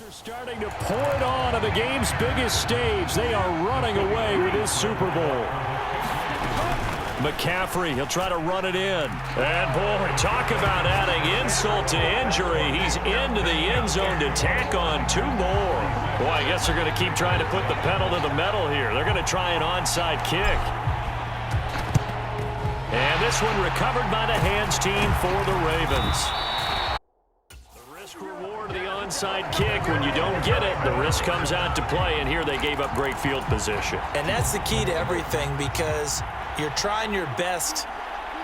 Are starting to pour it on the game's biggest stage. They are running away with this Super Bowl. McCaffrey, he'll try to run it in. And boy, talk about adding insult to injury. He's into the end zone to tack on 2 more. Boy, I guess they're going to keep trying to put the pedal to the metal here. They're going to try an onside kick. And this one recovered by the hands team for the Ravens. Reward of the onside kick. When you don't get it, the risk comes out to play, and here they gave up great field position. And that's the key to everything, because you're trying your best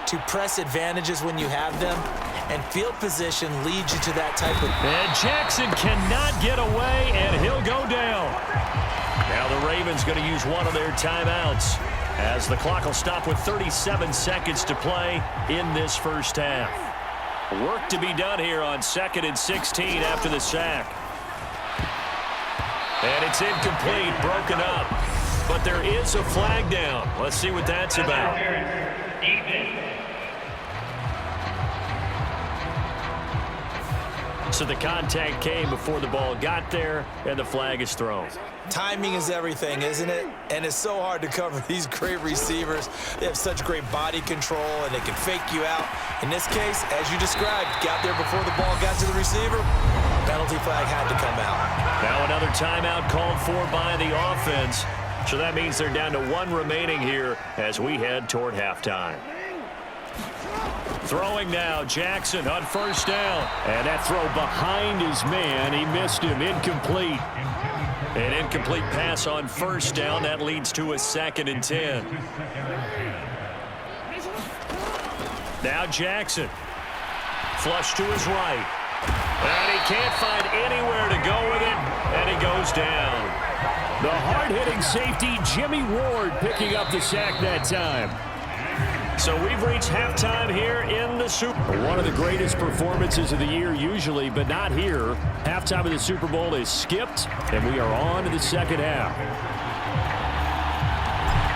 to press advantages when you have them, and field position leads you to that type of... And Jackson cannot get away, and he'll go down. Now the Ravens going to use one of their timeouts, as the clock will stop with 37 seconds to play in this first half. Work to be done here on 2nd and 16 after the sack. And it's incomplete, broken up. But there is a flag down. Let's see what that's about. So the contact came before the ball got there, and the flag is thrown. Timing is everything, isn't it? And it's so hard to cover these great receivers. They have such great body control, and they can fake you out. In this case, as you described, got there before the ball got to the receiver. Penalty flag had to come out. Now another timeout called for by the offense. So that means they're down to 1 remaining here as we head toward halftime. Throwing now, Jackson on first down. And that throw behind his man. He missed him. Incomplete. An incomplete pass on first down. That leads to a 2nd and 10. Now Jackson. Flush to his right. And he can't find anywhere to go with it. And he goes down. The hard-hitting safety, Jimmy Ward, picking up the sack that time. So we've reached halftime here in the Super Bowl. One of the greatest performances of the year usually, but not here. Halftime of the Super Bowl is skipped, and we are on to the second half.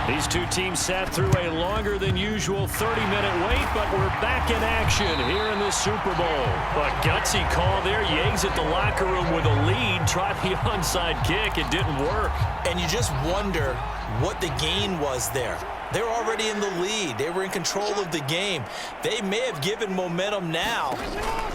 These two teams sat through a longer than usual 30-minute wait, but we're back in action here in the Super Bowl. But gutsy call there. Yeags at the locker room with a lead. Tried the onside kick. It didn't work. And you just wonder what the gain was there. They're already in the lead. They were in control of the game. They may have given momentum now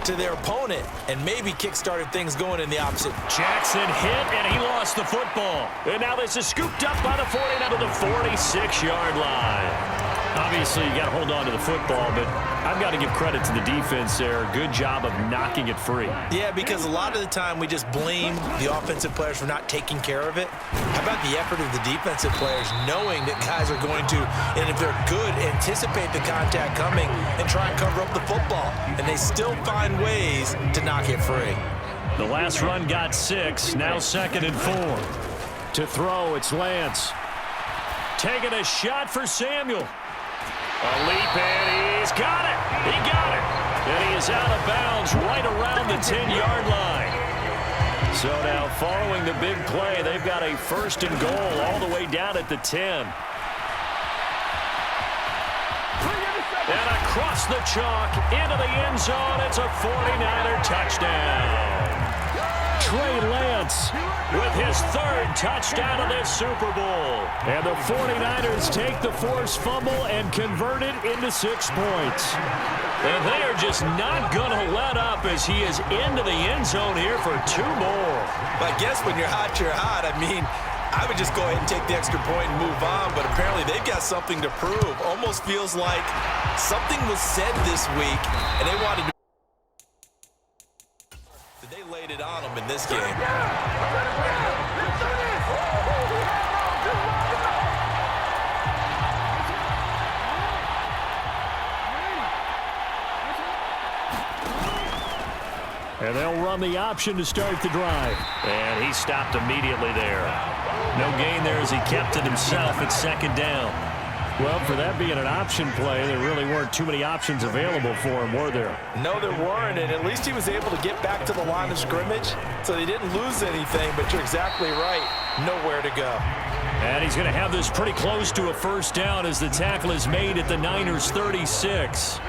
to their opponent and maybe kick-started things going in the opposite. Jackson hit, and he lost the football. And now this is scooped up by the 49 to the 46-yard line. Obviously, you got to hold on to the football, but I've got to give credit to the defense there. Good job of knocking it free. Yeah, because a lot of the time we just blame the offensive players for not taking care of it. How about the effort of the defensive players knowing that guys are going to, and if they're good, anticipate the contact coming and try and cover up the football. And they still find ways to knock it free. The last run got 6, now 2nd and 4. To throw, it's Lance. Taking a shot for Samuel. A leap, and he's got it. He got it. And he is out of bounds right around the 10-yard line. So now following the big play, they've got a 1st and goal all the way down at the 10. And across the chalk into the end zone. It's a 49er touchdown. Trey Lance with his 3rd touchdown of this Super Bowl. And the 49ers take the forced fumble and convert it into 6 points. And they are just not going to let up as he is into the end zone here for 2 more. I guess when you're hot, you're hot. I mean, I would just go ahead and take the extra point and move on, but apparently they've got something to prove. Almost feels like something was said this week, and they wanted to. They laid it on them in this game. And they'll run the option to start the drive. And he stopped immediately there. No gain there as he kept it himself at 2nd down. Well, for that being an option play, there really weren't too many options available for him, were there? No, there weren't, and at least he was able to get back to the line of scrimmage, so they didn't lose anything, but you're exactly right. Nowhere to go. And he's going to have this pretty close to a 1st down as the tackle is made at the Niners' 36.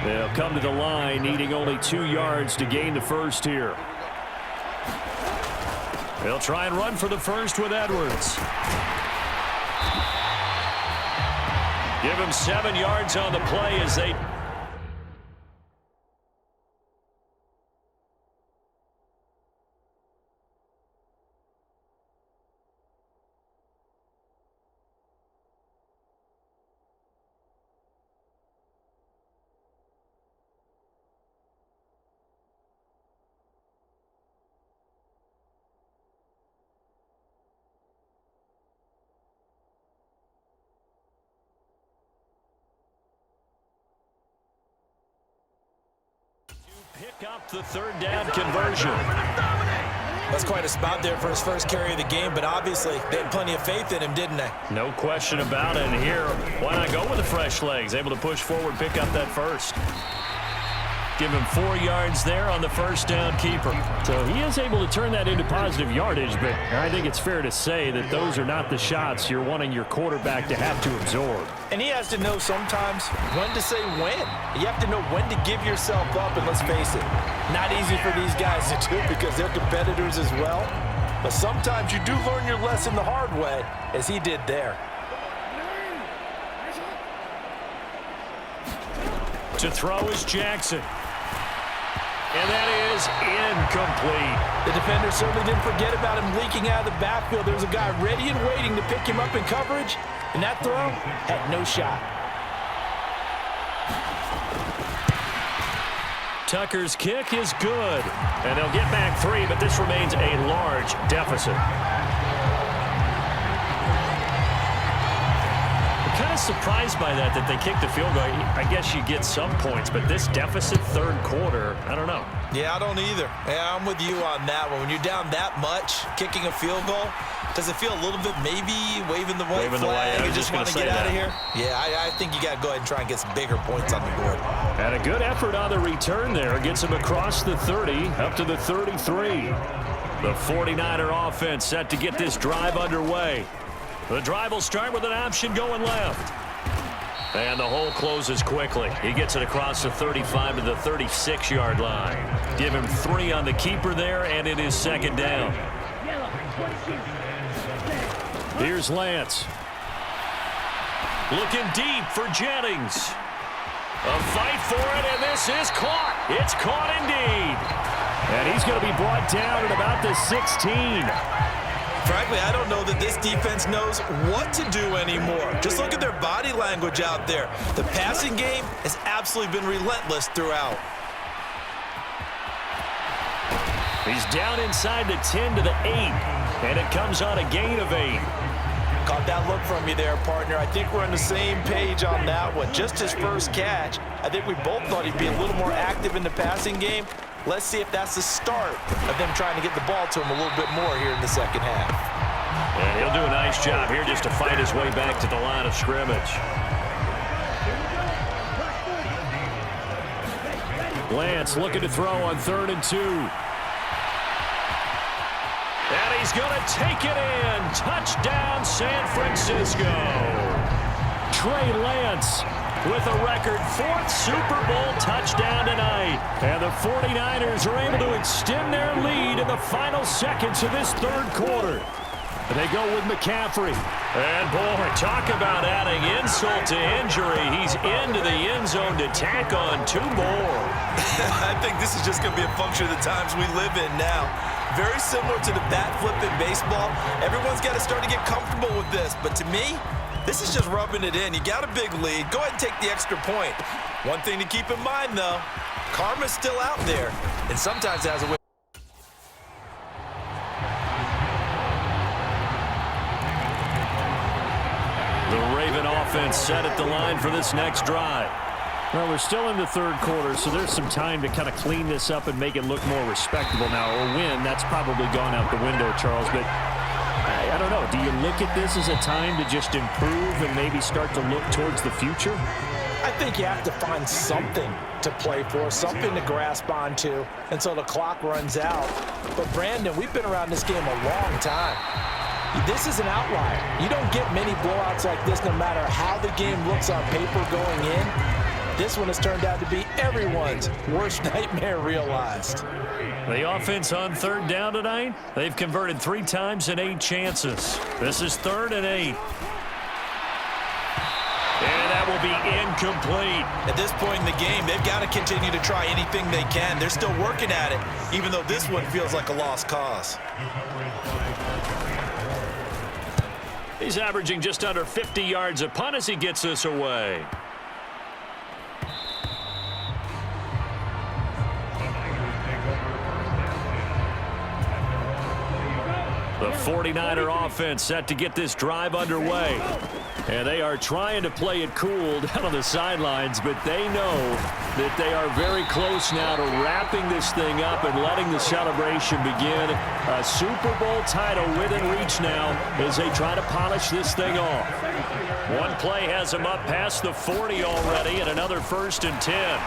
They'll come to the line, needing only 2 yards to gain the 1st here. They'll try and run for the first with Edwards. Give him 7 yards on the play as they... Pick up the third down conversion. That's quite a spot there for his first carry of the game, but obviously they had plenty of faith in him, didn't they? No question about it. And here, why not go with the fresh legs? Able to push forward, pick up that first. Give him 4 yards there on the first down keeper. So he is able to turn that into positive yardage, but I think it's fair to say that those are not the shots you're wanting your quarterback to have to absorb. And he has to know sometimes when to say when. You have to know when to give yourself up, and let's face it, not easy for these guys to do because they're competitors as well. But sometimes you do learn your lesson the hard way, as he did there. To throw is Jackson. And that is incomplete. The defender certainly didn't forget about him leaking out of the backfield. There was a guy ready and waiting to pick him up in coverage, and that throw had no shot. Tucker's kick is good. And they'll get back 3, but this remains a large deficit. Kind of surprised by that they kicked the field goal. I guess you get some points, but this deficit third quarter, I don't know. Yeah, I don't either. Yeah, I'm with you on that one. When you're down that much, kicking a field goal, does it feel a little bit maybe waving the white flag? You just want to get out of here? Yeah, I think you got to go ahead and try and get some bigger points on the board. And a good effort on the return there. Gets him across the 30, up to the 33. The 49er offense set to get this drive underway. The drive will start with an option going left. And the hole closes quickly. He gets it across the 35 to the 36-yard line. Give him 3 on the keeper there, and it is second down. Here's Lance. Looking deep for Jennings. A fight for it, and this is caught. It's caught indeed. And he's going to be brought down at about the 16. Frankly, I don't know that this defense knows what to do anymore. Just look at their body language out there. The passing game has absolutely been relentless throughout. He's down inside the 10 to the 8, and it comes on a gain of 8. Caught that look from you there, partner. I think we're on the same page on that one. Just his first catch. I think we both thought he'd be a little more active in the passing game. Let's see if that's the start of them trying to get the ball to him a little bit more here in the second half. And he'll do a nice job here just to fight his way back to the line of scrimmage. Lance looking to throw on 3rd and 2. And he's going to take it in. Touchdown, San Francisco. Trey Lance with a record 4th Super Bowl touchdown tonight. And the 49ers are able to extend their lead in the final seconds of this third quarter. They go with McCaffrey. And, boy, talk about adding insult to injury. He's into the end zone to tack on 2 more. I think this is just going to be a function of the times we live in now. Very similar to the bat flip in baseball. Everyone's got to start to get comfortable with this. But to me, this is just rubbing it in. You got a big lead. Go ahead and take the extra point. One thing to keep in mind, though, karma's still out there, and sometimes it has a way. The Raven offense set at the line for this next drive. Well, we're still in the third quarter, so there's some time to kind of clean this up and make it look more respectable now. A win, that's probably gone out the window, Charles, but I don't know. Do you look at this as a time to just improve and maybe start to look towards the future? I think you have to find something to play for, something to grasp onto until the clock runs out. But, Brandon, we've been around this game a long time. This is an outlier. You don't get many blowouts like this no matter how the game looks on paper going in. This one has turned out to be everyone's worst nightmare realized. The offense on third down tonight, they've converted 3 times in 8 chances. This is 3rd and 8. And that will be incomplete. At this point in the game, they've got to continue to try anything they can. They're still working at it, even though this one feels like a lost cause. He's averaging just under 50 yards a punt as he gets this away. The 49er offense set to get this drive underway. And they are trying to play it cool down on the sidelines, but they know that they are very close now to wrapping this thing up and letting the celebration begin. A Super Bowl title within reach now as they try to polish this thing off. One play has them up past the 40 already, and another 1st and 10.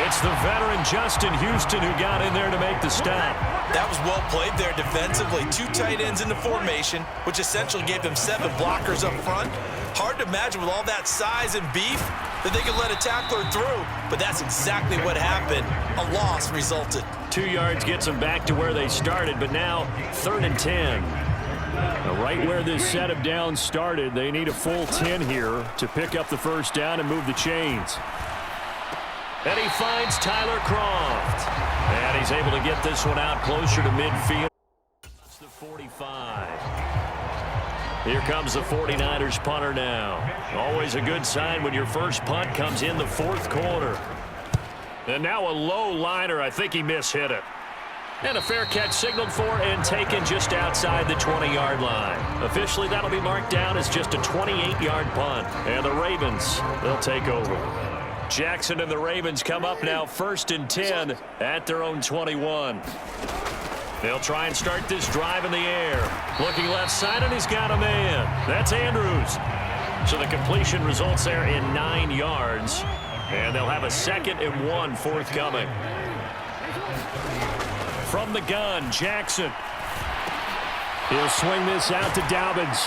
It's the veteran Justin Houston who got in there to make the stop. That was well played there defensively. 2 tight ends in the formation, which essentially gave them 7 blockers up front. Hard to imagine with all that size and beef that they could let a tackler through, but that's exactly what happened. A loss resulted. 2 yards gets them back to where they started, but now 3rd and 10. Right where this set of downs started, they need a full 10 here to pick up the 1st down and move the chains. And he finds Tyler Croft. And he's able to get this one out closer to midfield. That's the 45. Here comes the 49ers punter now. Always a good sign when your first punt comes in the 4th quarter. And now a low liner. I think he mishit it. And a fair catch signaled for and taken just outside the 20-yard line. Officially, that'll be marked down as just a 28-yard punt. And the Ravens, they'll take over. Jackson and the Ravens come up now 1st and 10 at their own 21. They'll try and start this drive in the air. Looking left side, and he's got a man. That's Andrews. So the completion results there in 9 yards. And they'll have a 2nd and 1 forthcoming. From the gun, Jackson. He'll swing this out to Dobbins.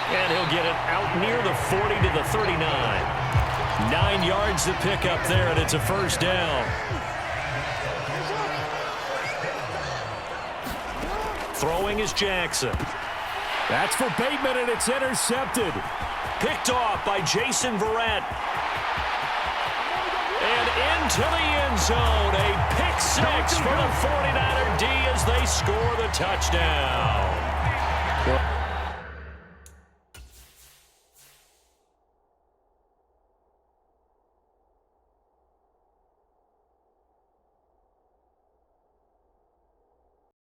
And he'll get it out near the 40 to the 39. 9 yards to pick up there, and it's a 1st down. Throwing is Jackson. That's for Bateman, and it's intercepted. Picked off by Jason Verrett. And into the end zone. A pick 6 for the 49er D as they score the touchdown.